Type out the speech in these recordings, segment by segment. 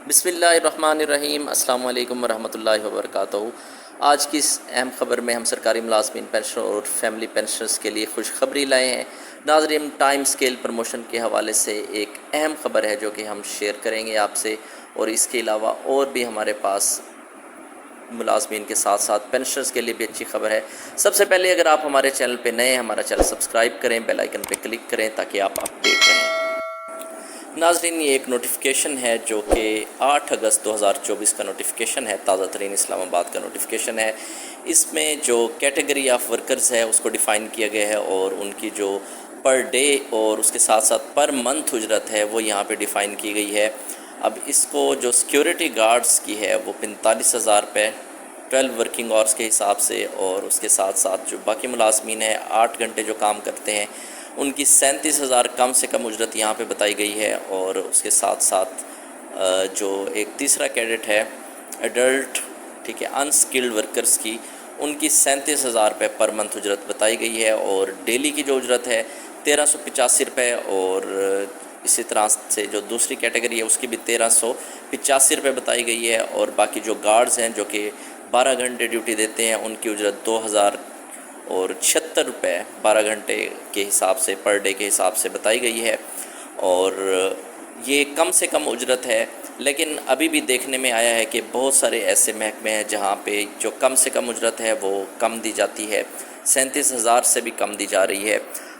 بسم اللہ الرحمن الرحیم۔ السلام علیکم ورحمۃ اللہ وبرکاتہ۔ آج کی اس اہم خبر میں ہم سرکاری ملازمین پینشنر اور فیملی پینشنرز کے لیے خوشخبری لائے ہیں۔ ناظرین، ٹائم سکیل پروموشن کے حوالے سے ایک اہم خبر ہے جو کہ ہم شیئر کریں گے آپ سے، اور اس کے علاوہ اور بھی ہمارے پاس ملازمین کے ساتھ ساتھ پینشنرز کے لیے بھی اچھی خبر ہے۔ سب سے پہلے اگر آپ ہمارے چینل پہ نئے ہیں، ہمارا چینل سبسکرائب کریں، بیل آئیکن پہ کلک کریں تاکہ آپ اپڈیٹ رہیں۔ ناظرین، یہ ایک نوٹیفیکیشن ہے جو کہ 8 اگست 2024 کا نوٹیفیکیشن ہے، تازہ ترین اسلام آباد کا نوٹیفیکیشن ہے۔ اس میں جو کیٹیگری آف ورکرز ہے اس کو ڈیفائن کیا گیا ہے، اور ان کی جو پر ڈے اور اس کے ساتھ ساتھ پر منتھ اجرت ہے وہ یہاں پہ ڈیفائن کی گئی ہے۔ اب اس کو جو سیکیورٹی گارڈز کی ہے وہ 45,000 روپے 12 ورکنگ آورس کے حساب سے، اور اس کے ساتھ ساتھ جو باقی ملازمین ہیں 8 گھنٹے جو کام کرتے ہیں ان کی 37,000 کم سے کم اجرت یہاں پہ بتائی گئی ہے۔ اور اس کے ساتھ ساتھ جو ایک تیسرا کیڈٹ ہے ایڈلٹ، ٹھیک ہے، انسکلڈ ورکرز کی، ان کی 37,000 روپے پر منتھ اجرت بتائی گئی ہے، اور ڈیلی کی جو اجرت ہے 1,385 روپے، اور اسی طرح سے جو دوسری کیٹیگری ہے اس کی بھی 1,385 روپے بتائی گئی ہے، اور باقی جو گارڈز ہیں جو کہ 12 گھنٹے ڈیوٹی دیتے ہیں ان کی اجرت 2,076 روپے 12 گھنٹے کے حساب سے پر ڈے کے حساب سے بتائی گئی ہے۔ اور یہ کم سے کم اجرت ہے، لیکن ابھی بھی دیکھنے میں آیا ہے کہ بہت سارے ایسے محکمے ہیں جہاں پہ جو کم سے کم اجرت ہے وہ کم دی جاتی ہے، 37,000 سے بھی کم دی جا رہی ہے۔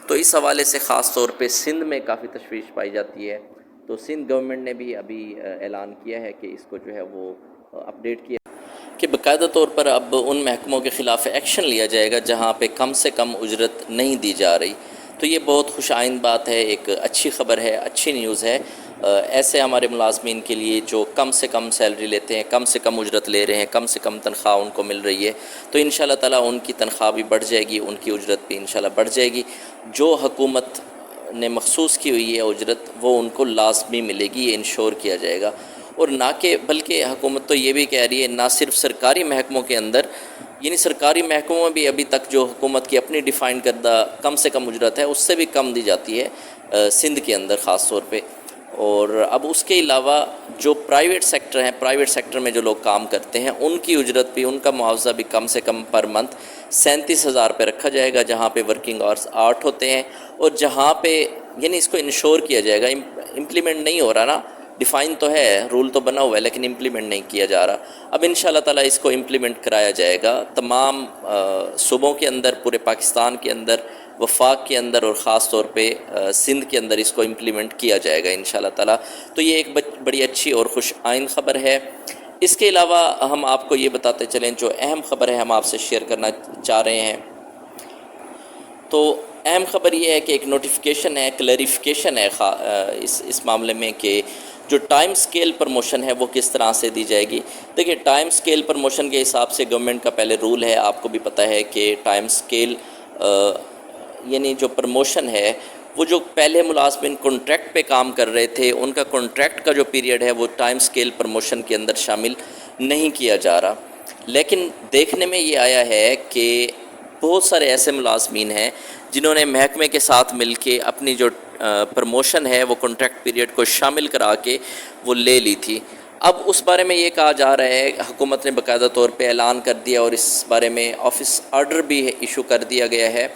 تو اس حوالے سے خاص طور پہ سندھ میں کافی تشویش پائی جاتی ہے۔ تو سندھ گورنمنٹ نے بھی ابھی اعلان کیا ہے کہ اس کو جو ہے وہ اپڈیٹ کیا کہ باقاعدہ طور پر اب ان محکموں کے خلاف ایکشن لیا جائے گا جہاں پہ کم سے کم اجرت نہیں دی جا رہی۔ تو یہ بہت خوش آئند بات ہے، ایک اچھی خبر ہے، اچھی نیوز ہے ایسے ہمارے ملازمین کے لیے جو کم سے کم سیلری لیتے ہیں، کم سے کم اجرت لے رہے ہیں، کم سے کم تنخواہ ان کو مل رہی ہے۔ تو انشاءاللہ تعالیٰ ان کی تنخواہ بھی بڑھ جائے گی، ان کی اجرت بھی انشاءاللہ بڑھ جائے گی۔ جو حکومت نے مخصوص کی ہوئی ہے اجرت وہ ان کو لازمی ملے گی، یہ انشور کیا جائے گا۔ اور نہ کہ بلکہ حکومت تو یہ بھی کہہ رہی ہے، نہ صرف سرکاری محکموں کے اندر، یعنی سرکاری محکموں میں بھی ابھی تک جو حکومت کی اپنی ڈیفائن کردہ کم سے کم اجرت ہے اس سے بھی کم دی جاتی ہے سندھ کے اندر خاص طور پہ۔ اور اب اس کے علاوہ جو پرائیویٹ سیکٹر ہیں، پرائیویٹ سیکٹر میں جو لوگ کام کرتے ہیں ان کی اجرت بھی، ان کا معاوضہ بھی کم سے کم پر منتھ 37,000 روپے رکھا جائے گا، جہاں پہ ورکنگ آورس 8 ہوتے ہیں، اور جہاں پہ یعنی اس کو انشور کیا جائے گا۔ امپلیمنٹ نہیں ہو رہا نا، ڈیفائن تو ہے، رول تو بنا ہوا ہے، لیکن امپلیمنٹ نہیں کیا جا رہا۔ اب انشاءاللہ تعالیٰ اس کو امپلیمنٹ کرایا جائے گا تمام صوبوں کے اندر، پورے پاکستان کے اندر، وفاق کے اندر، اور خاص طور پہ سندھ کے اندر اس کو امپلیمنٹ کیا جائے گا انشاءاللہ تعالیٰ۔ تو یہ ایک بڑی اچھی اور خوش آئند خبر ہے۔ اس کے علاوہ ہم آپ کو یہ بتاتے چلیں، جو اہم خبر ہے ہم آپ سے شیئر کرنا چاہ رہے ہیں۔ تو اہم خبر یہ ہے کہ ایک نوٹیفیکیشن ہے، کلیریفیکیشن ہے اس معاملے میں کہ جو ٹائم سکیل پروموشن ہے وہ کس طرح سے دی جائے گی۔ دیکھیں، ٹائم سکیل پروموشن کے حساب سے گورنمنٹ کا پہلے رول ہے، آپ کو بھی پتہ ہے کہ ٹائم سکیل یعنی جو پروموشن ہے وہ جو پہلے ملازمین کنٹریکٹ پہ کام کر رہے تھے ان کا کنٹریکٹ کا جو پیریڈ ہے وہ ٹائم سکیل پروموشن کے اندر شامل نہیں کیا جا رہا۔ لیکن دیکھنے میں یہ آیا ہے کہ بہت سارے ایسے ملازمین ہیں جنہوں نے محکمے کے ساتھ مل کے اپنی جو پروموشن ہے وہ کنٹریکٹ پیریڈ کو شامل کرا کے وہ لے لی تھی۔ اب اس بارے میں یہ کہا جا رہا ہے، حکومت نے باقاعدہ طور پہ اعلان کر دیا، اور اس بارے میں آفس آرڈر بھی ایشو کر دیا گیا ہے،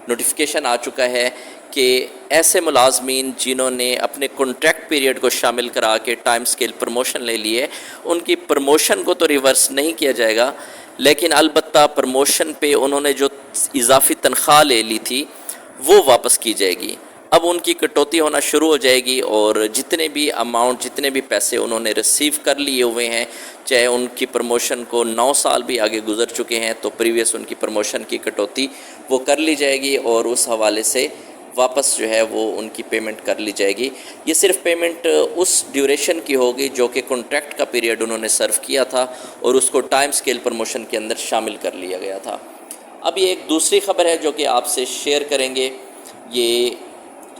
نوٹیفیکیشن آ چکا ہے کہ ایسے ملازمین جنہوں نے اپنے کنٹریکٹ پیریڈ کو شامل کرا کے ٹائم سکیل پروموشن لے لیے، ان کی پروموشن کو تو ریورس نہیں کیا جائے گا، لیکن البتہ پروموشن پہ انہوں نے جو اضافی تنخواہ لے لی تھی وہ واپس کی جائے گی۔ اب ان کی کٹوتی ہونا شروع ہو جائے گی، اور جتنے بھی اماؤنٹ، جتنے بھی پیسے انہوں نے ریسیو کر لیے ہوئے ہیں، چاہے ان کی پروموشن کو 9 سال بھی آگے گزر چکے ہیں، تو پریویس ان کی پروموشن کی کٹوتی وہ کر لی جائے گی، اور اس حوالے سے واپس جو ہے وہ ان کی پیمنٹ کر لی جائے گی۔ یہ صرف پیمنٹ اس ڈیوریشن کی ہوگی جو کہ کنٹریکٹ کا پیریڈ انہوں نے سرو کیا تھا، اور اس کو ٹائم سکیل پروموشن کے اندر شامل کر لیا گیا تھا۔ اب یہ ایک دوسری خبر ہے جو کہ آپ سے شیئر کریں گے، یہ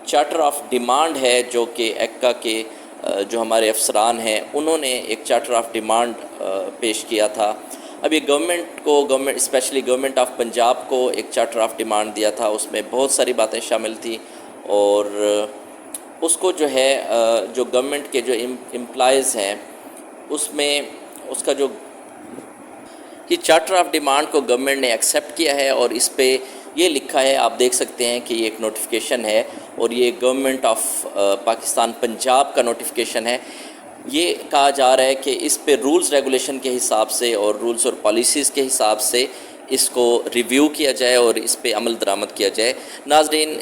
چارٹر آف ڈیمانڈ ہے جو کہ ایکا کے جو ہمارے افسران ہیں انہوں نے ایک چارٹر آف ڈیمانڈ پیش کیا تھا۔ اب یہ government specially government of Punjab کو ایک چارٹر آف ڈیمانڈ دیا تھا، اس میں بہت ساری باتیں شامل تھیں، اور اس کو جو ہے جو گورنمنٹ کے جو امپلائیز ہیں اس میں اس کا جو یہ چارٹر آف ڈیمانڈ کو گورنمنٹ نے ایکسیپٹ کیا ہے، اور اس پہ یہ لکھا ہے، آپ دیکھ سکتے ہیں کہ یہ ایک نوٹیفیکیشن ہے، اور یہ گورنمنٹ آف پاکستان پنجاب کا نوٹیفیکیشن ہے۔ یہ کہا جا رہا ہے کہ اس پہ رولز ریگولیشن کے حساب سے اور رولز اور پالیسیز کے حساب سے اس کو ریویو کیا جائے اور اس پہ عمل درآمد کیا جائے۔ ناظرین،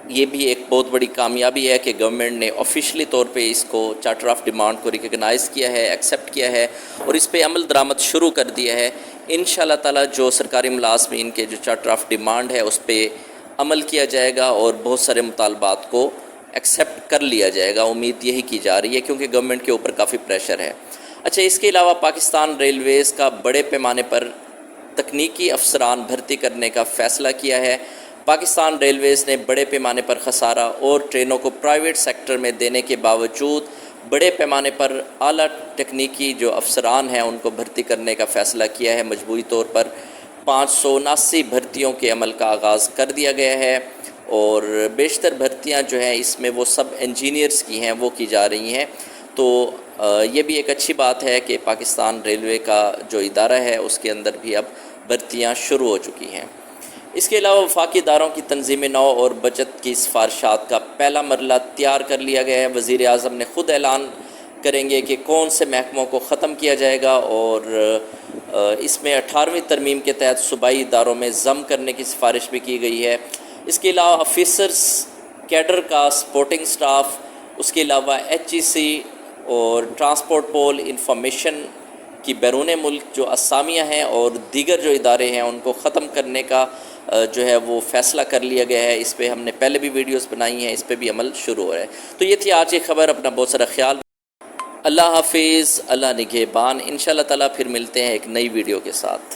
یہ بھی ایک بہت بڑی کامیابی ہے کہ گورنمنٹ نے آفیشلی طور پہ اس کو چارٹر آف ڈیمانڈ کو ریکگنائز کیا ہے، ایکسیپٹ کیا ہے، اور اس پہ عمل درآمد شروع کر دیا ہے۔ انشاءاللہ تعالی جو سرکاری ملازمین کے جو چارٹر آف ڈیمانڈ ہے اس پہ عمل کیا جائے گا اور بہت سارے مطالبات کو ایکسیپٹ کر لیا جائے گا۔ امید یہی کی جا رہی ہے کیونکہ گورنمنٹ کے اوپر کافی پریشر ہے۔ اچھا، اس کے علاوہ پاکستان ریلویز کا بڑے پیمانے پر تکنیکی افسران بھرتی کرنے کا فیصلہ کیا ہے۔ پاکستان ریلویز نے بڑے پیمانے پر خسارہ اور ٹرینوں کو پرائیویٹ سیکٹر میں دینے کے باوجود بڑے پیمانے پر اعلیٰ تکنیکی جو افسران ہیں ان کو بھرتی کرنے کا فیصلہ کیا ہے۔ مجموعی طور پر 579 بھرتیوں کے عمل کا آغاز کر دیا گیا ہے، اور بیشتر بھرتیاں جو ہیں اس میں وہ سب انجینئرز کی ہیں، وہ کی جا رہی ہیں۔ تو یہ بھی ایک اچھی بات ہے کہ پاکستان ریلوے کا جو ادارہ ہے اس کے اندر بھی اب بھرتیاں شروع ہو چکی ہیں۔ اس کے علاوہ وفاقی اداروں کی تنظیم نو اور بچت کی سفارشات کا پہلا مرحلہ تیار کر لیا گیا ہے۔ وزیر اعظم نے خود اعلان کریں گے کہ کون سے محکموں کو ختم کیا جائے گا، اور اس میں 18ویں ترمیم کے تحت صوبائی اداروں میں ضم کرنے کی سفارش بھی کی گئی ہے۔ اس کے علاوہ آفیسرز کیڈر کا سپورٹنگ سٹاف، اس کے علاوہ HEC اور ٹرانسپورٹ پول انفارمیشن کی بیرون ملک جو اسامیاں ہیں اور دیگر جو ادارے ہیں ان کو ختم کرنے کا جو ہے وہ فیصلہ کر لیا گیا ہے۔ اس پہ ہم نے پہلے بھی ویڈیوز بنائی ہیں، اس پہ بھی عمل شروع ہو رہا ہے۔ تو یہ تھی آج کی خبر۔ اپنا بہت سارا خیال، اللہ حافظ، اللہ نگہبان۔ انشاءاللہ تعالیٰ پھر ملتے ہیں ایک نئی ویڈیو کے ساتھ۔